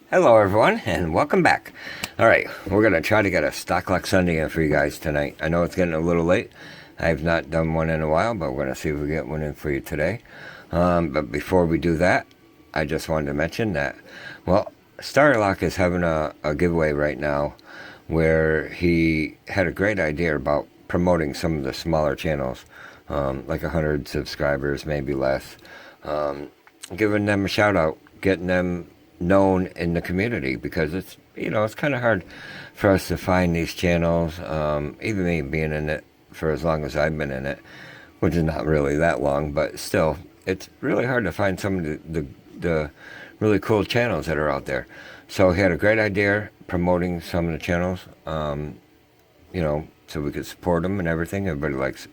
Hello everyone and welcome back. Alright, we're going to try to get a Stock Lock Sunday in for you guys tonight. I know it's getting a little late. I have not done one in a while, but we're going to see if we get one in for you today. But before we do that, I just wanted to mention that, well, Starry Lock is having a giveaway right now where he had a great idea about promoting some of the smaller channels, like 100 subscribers, maybe less, giving them a shout out, getting them known in the community, because it's kind of hard for us to find these channels, even me being in it for as long as I've been in it, which is not really that long, but still it's really hard to find some of the really cool channels that are out there. So he had a great idea promoting some of the channels, so we could support them and everything. Everybody likes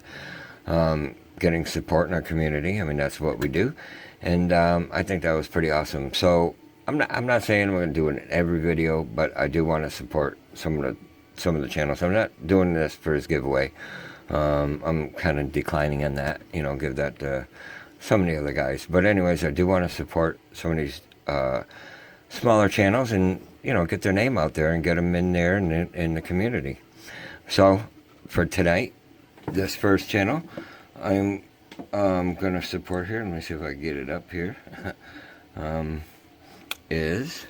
getting support in our community. I mean, that's what we do, and I think that was pretty awesome. So I'm not saying I'm going to do it in every video, but I do want to support some of the channels. I'm not doing this for his giveaway. I'm kind of declining on that. Give that to some of the other guys. But anyways, I do want to support some of these smaller channels and get their name out there and get them in there in the community. So for tonight, this first channel, I'm going to support here. Let me see if I can get it up here. Is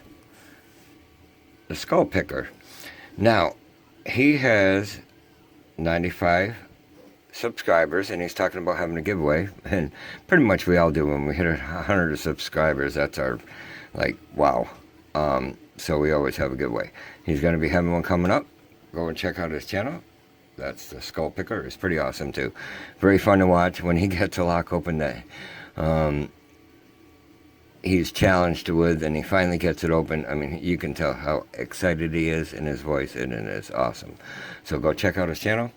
the Skull Picker. Now, he has 95 subscribers, and he's talking about having a giveaway, and pretty much we all do. When we hit 100 subscribers, that's our, wow. So we always have a giveaway. He's going to be having one coming up. Go and check out his channel. That's the Skull Picker. It's pretty awesome too. Very fun to watch when he gets a lock open that he's challenged with, and he finally gets it open. I mean, you can tell how excited he is in his voice, and it is awesome. So go check out his channel.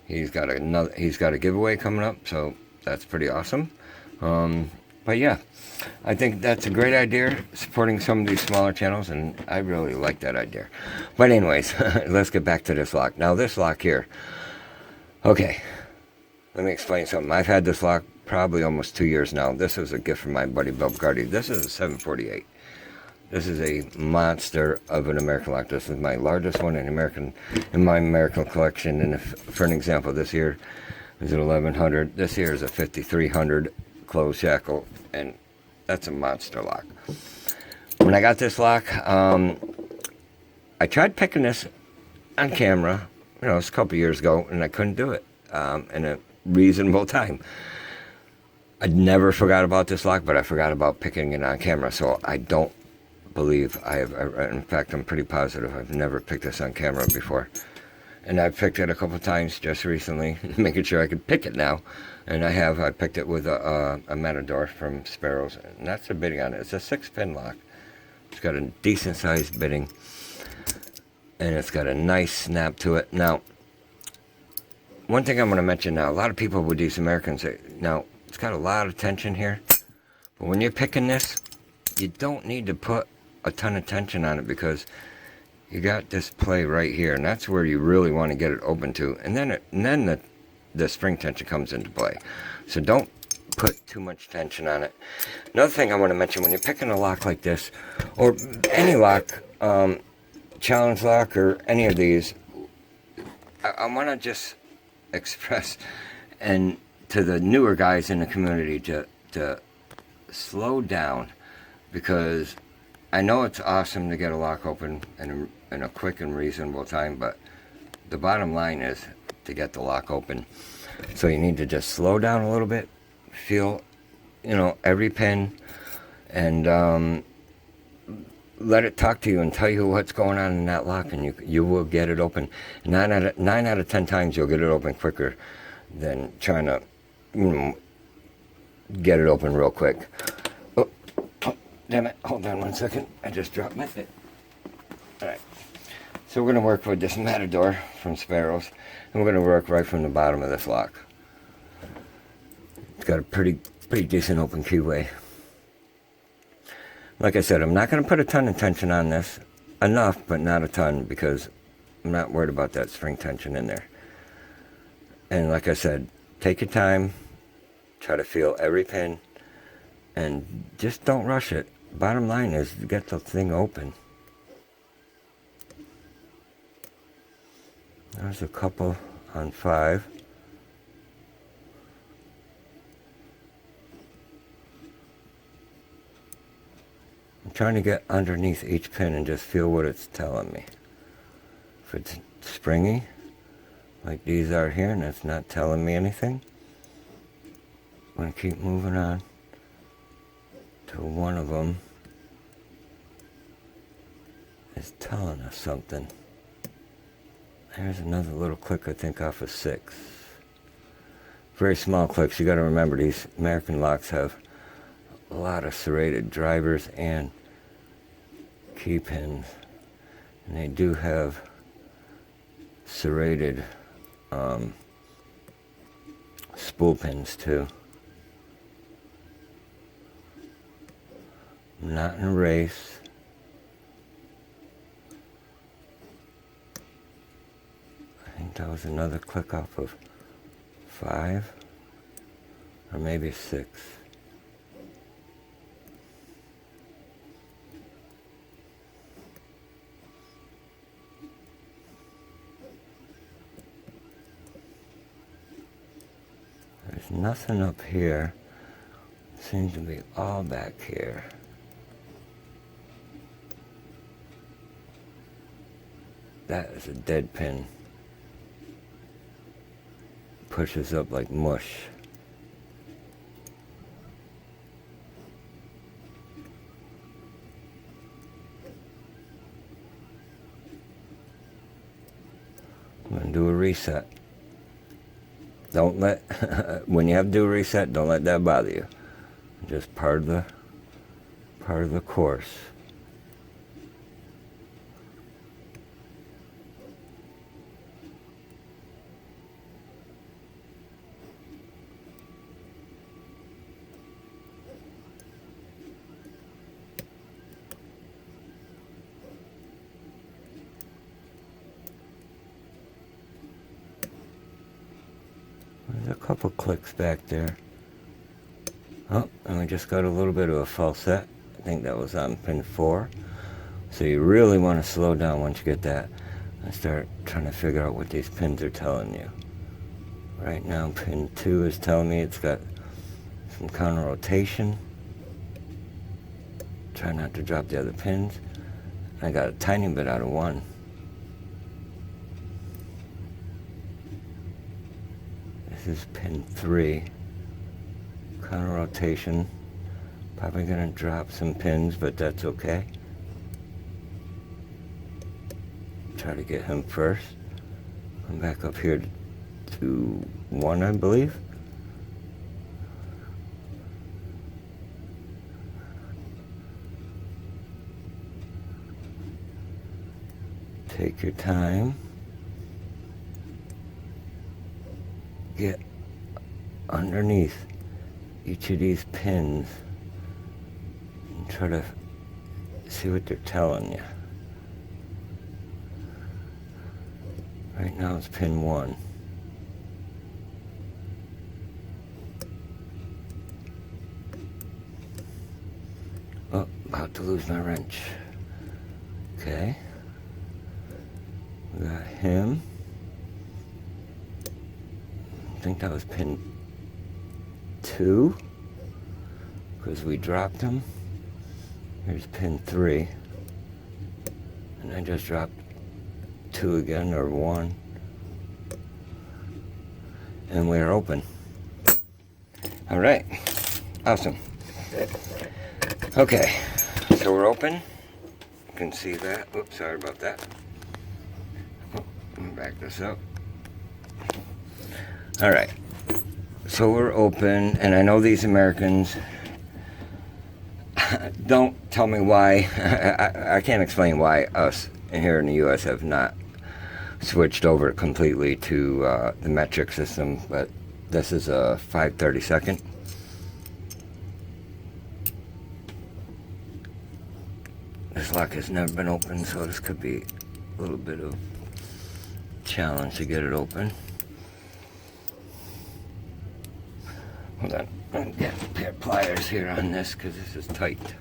He's got a giveaway coming up, so that's pretty awesome. But yeah, I think that's a great idea, supporting some of these smaller channels, and I really like that idea. But anyways, let's get back to this lock. Now this lock here, okay, let me explain something. I've had this lock probably almost 2 years now. This is a gift from my buddy Bob. This is a 748. This is a monster of an American lock. This is my largest one in my American collection. And for an example, this here is an 1100. This here is a 5300 closed shackle, and that's a monster lock. When I got this lock, I tried picking this on camera. It's a couple years ago, and I couldn't do it in a reasonable time. I never forgot about this lock, but I forgot about picking it on camera, so I don't believe I have. In fact, I'm pretty positive I've never picked this on camera before. And I've picked it a couple times just recently, making sure I could pick it now. And I have. I picked it with a Matador from Sparrows, and that's the bitting on it. It's a 6-pin lock. It's got a decent-sized bitting, and it's got a nice snap to it. Now, one thing I'm going to mention now, a lot of people with these Americans say, now, it's got a lot of tension here, but when you're picking this, you don't need to put a ton of tension on it, because you got this play right here, and that's where you really want to get it open to, and then the spring tension comes into play. So don't put too much tension on it. Another thing I want to mention, when you're picking a lock like this, or any lock, challenge lock, or any of these, I want to just express and to the newer guys in the community to slow down, because I know it's awesome to get a lock open in a quick and reasonable time, but the bottom line is to get the lock open. So you need to just slow down a little bit, feel every pin, and let it talk to you and tell you what's going on in that lock, and you will get it open. 9 out of 10 times you'll get it open quicker than trying to get it open real quick. Oh, damn it. Hold on 1 second. I just dropped my fit. Alright. So we're going to work with this Matador from Sparrows, and we're going to work right from the bottom of this lock. It's got a pretty decent open keyway. Like I said, I'm not going to put a ton of tension on this. Enough, but not a ton, because I'm not worried about that spring tension in there. And like I said, take your time, try to feel every pin, and just don't rush it. Bottom line is, get the thing open. There's a couple on 5. I'm trying to get underneath each pin and just feel what it's telling me. If it's springy, like these are here, and it's not telling me anything, I'm going to keep moving on to one of them is telling us something. There's another little click, I think, off of 6. Very small clicks. You got to remember, these American locks have a lot of serrated drivers and key pins, and they do have serrated spool pins too. I'm not in a race. I think that was another click off of 5 or maybe 6. There's nothing up here. It seems to be all back here. That is a dead pin. Pushes up like mush. I'm going to do a reset. Don't let, when you have to do a reset, don't let that bother you. Just part of the course. There's a couple clicks back there. Oh, and we just got a little bit of a falset. I think that was on pin 4. So you really want to slow down once you get that and start trying to figure out what these pins are telling you. Right now, pin 2 is telling me it's got some counter rotation. Try not to drop the other pins. I got a tiny bit out of 1. This is pin 3. Counter rotation. Probably going to drop some pins, but that's okay. Try to get him first. Come back up here to 1, I believe. Take your time. Get underneath each of these pins and try to see what they're telling you. Right now it's pin 1. Oh, about to lose my wrench. Okay. We got him. I think that was pin 2, because we dropped him. Here's pin 3, and I just dropped 2 again, or 1, and we're open. All right, awesome. Okay, so we're open. You can see that. Oops, sorry about that. Oh, let me back this up. All right, so we're open, and I know these Americans, don't tell me why, I can't explain why us here in the U.S. have not switched over completely to the metric system, but this is a 5/32. This lock has never been opened, so this could be a little bit of challenge to get it open. Hold on, I'm getting a pair of pliers here on this because this is tight.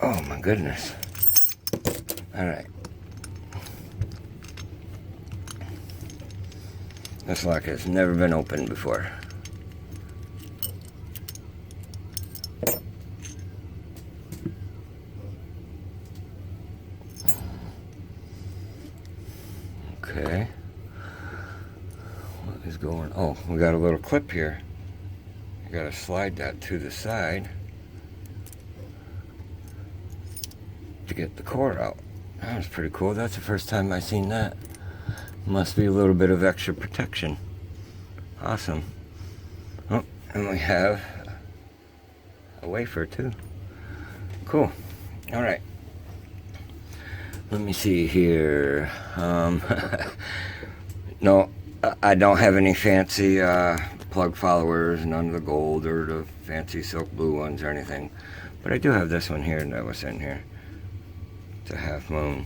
Oh my goodness. Alright. This lock has never been opened before. Okay. What is going on? Oh, we got a little clip here. You gotta slide that to the side to get the cord out. That was pretty cool. That's the first time I've seen that. Must be a little bit of extra protection. Awesome. Oh, and we have a wafer too. Cool. Alright. Let me see here. No, I don't have any fancy plug followers, none of the gold or the fancy silk blue ones or anything. But I do have this one here that was in here. It's a half moon.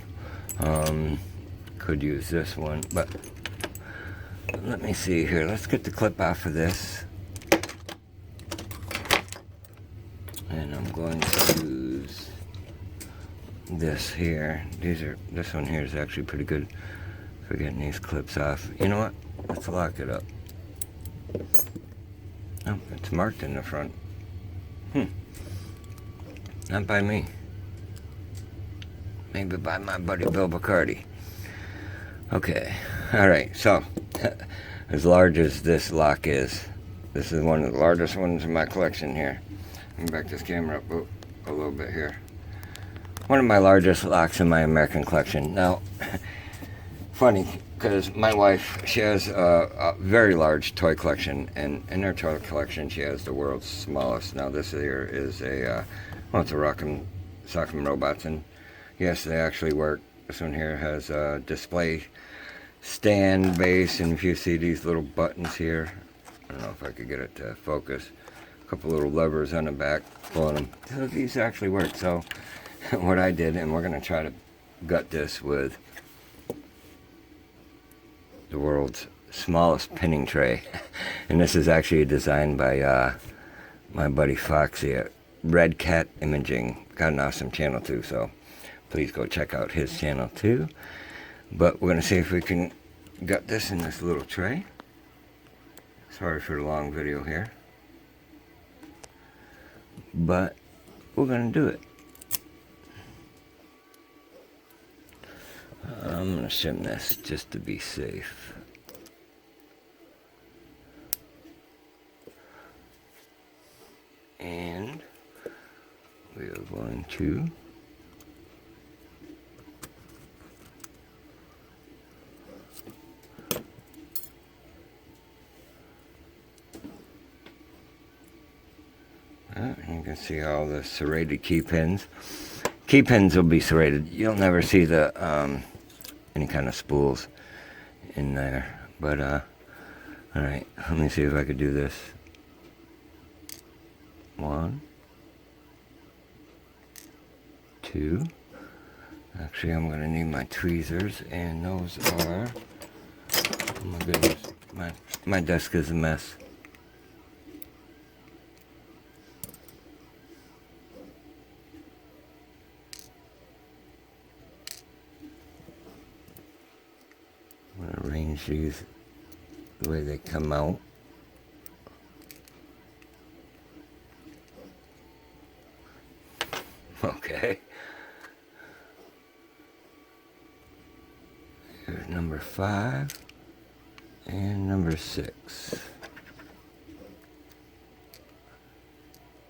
Could use this one, but let me see here. Let's get the clip off of this. And I'm going to use this here. This one here is actually pretty good for getting these clips off. You know what? Let's lock it up. Oh, it's marked in the front. Not by me. Maybe by my buddy Bill Bacardi. Okay. Alright, so as large as this lock is, this is one of the largest ones in my collection here. Let me back this camera up a little bit here. One of my largest locks in my American collection. Now, funny, because my wife, she has a very large toy collection, and in her toy collection she has the world's smallest. Now this here is a, well, it's a Sock'em Robots, and yes, they actually work. This one here has a display stand base, and if you see these little buttons here, I don't know if I could get it to focus, a couple little levers on the back, pulling them. So these actually work. So what I did, and we're going to try to gut this with the world's smallest pinning tray. And this is actually designed by my buddy Foxy at Red Cat Imaging. Got an awesome channel too, so please go check out his channel too. But we're going to see if we can gut this in this little tray. Sorry for the long video here, but we're going to do it. I'm going to shim this just to be safe. And we are going to you can see all the serrated key pins. Key pins will be serrated. You'll never see the any kind of spools in there. But alright, let me see if I could do this. 1, 2. Actually, I'm going to need my tweezers, and those are, oh my goodness, my desk is a mess. I'm going to arrange these the way they come out. Okay. Here's number 5 and number 6.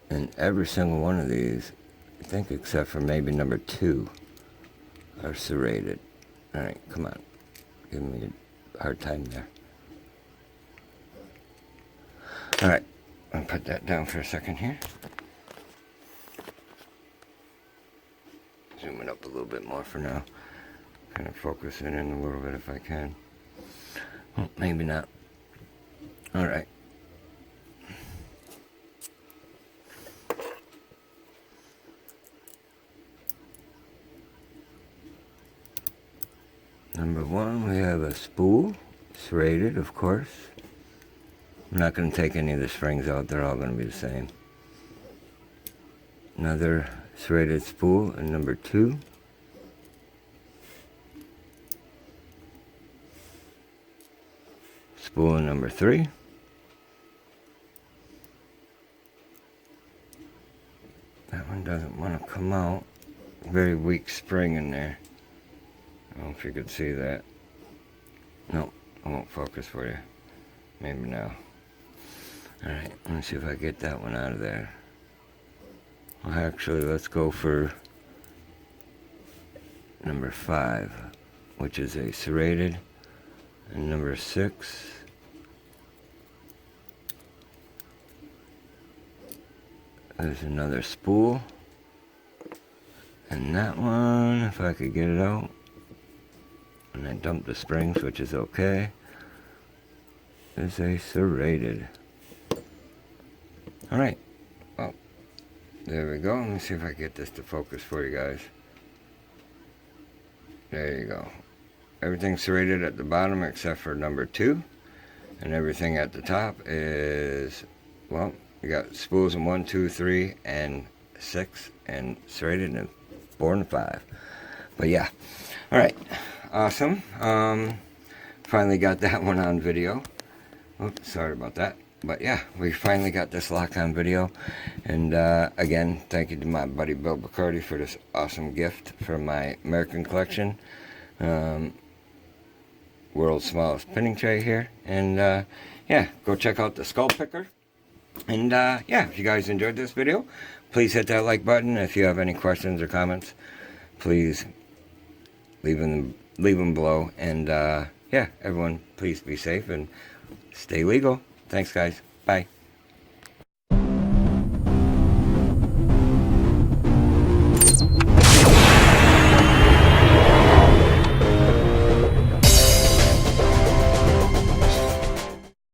And every single one of these, I think except for maybe number 2, are serrated. Alright, come on. Give me a hard time there. Alright, I'll put that down for a second here. Zoom it up a little bit more for now. Kind of focus it in a little bit if I can. Well, maybe not. Alright. Number 1, we have a spool, serrated, of course. I'm not going to take any of the springs out, they're all going to be the same. Another serrated spool, and number 2. spool number 3. That one doesn't want to come out. Very weak spring in there. I don't know if you could see that. Nope, I won't focus for you. Maybe now. Alright, let me see if I get that one out of there. Well, actually, let's go for number 5, which is a serrated, and number 6 there's another spool, and that one, if I could get it out, and I dumped the springs, which is okay, is a serrated. Alright, well, there we go. Let me see if I can get this to focus for you guys. There you go. Everything's serrated at the bottom except for number 2. And everything at the top is, well, you got spools in 1, 2, 3, and 6, and serrated in 4 and 5. But yeah. Alright. Awesome. Finally got that one on video. Oops, sorry about that. But yeah, we finally got this lock on video. And again, thank you to my buddy Bill Bacardi for this awesome gift for my American collection. World's smallest pinning tray here. And yeah, go check out the skull picker. And yeah, if you guys enjoyed this video, please hit that like button. If you have any questions or comments, please leave them below. And yeah, everyone, please be safe and stay legal. Thanks, guys. Bye.